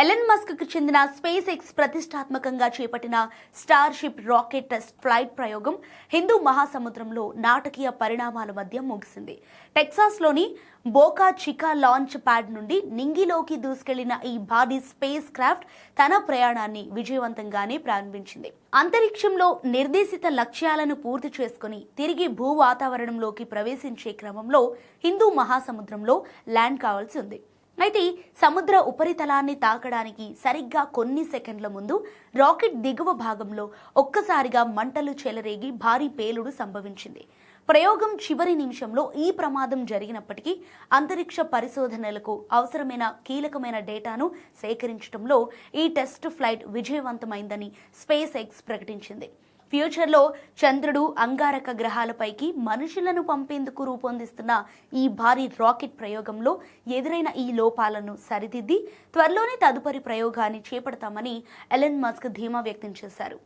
Elon Musk కు చెందిన space X ప్రతిష్టాత్మకంగా చేపట్టిన స్టార్షిప్ రాకెట్ టెస్ట్ ఫ్లైట్ ప్రయోగం హిందూ మహాసముద్రంలో నాటకీయ పరిణామాల మధ్య ముగిసింది. టెక్సాస్లోని బోకా చికా లాంచ్ ప్యాడ్ నుండి నింగిలోకి దూసుకెళ్లిన ఈ భారీ స్పేస్ క్రాఫ్ట్ తన ప్రయాణాన్ని విజయవంతంగానే ప్రారంభించింది. అంతరిక్షంలో నిర్దేశిత లక్ష్యాలను పూర్తి చేసుకుని తిరిగి భూ వాతావరణంలోకి ప్రవేశించే క్రమంలో హిందూ మహాసముద్రంలో ల్యాండ్ కావాల్సి ఉంది. అయితే సముద్ర ఉపరితలాన్ని తాకడానికి సరిగ్గా కొన్ని సెకండ్ల ముందు రాకెట్ దిగువ భాగంలో ఒక్కసారిగా మంటలు చెలరేగి భారీ పేలుడు సంభవించింది. ప్రయోగం చివరి నిమిషంలో ఈ ప్రమాదం జరిగినప్పటికీ అంతరిక్ష పరిశోధనలకు అవసరమైన కీలకమైన డేటాను సేకరించడంలో ఈ టెస్ట్ ఫ్లైట్ విజయవంతమైందని స్పేస్ ఎక్స్ ప్రకటించింది. ఫ్యూచర్లో చంద్రుడు, అంగారక గ్రహాలపైకి మనుషులను పంపేందుకు రూపొందిస్తున్న ఈ భారీ రాకెట్ ప్రయోగంలో ఎదురైన ఈ లోపాలను సరిదిద్ది త్వరలోనే తదుపరి ప్రయోగాన్ని చేపడతామని ఎలన్ మస్క్ ధీమా వ్యక్తం చేశారు.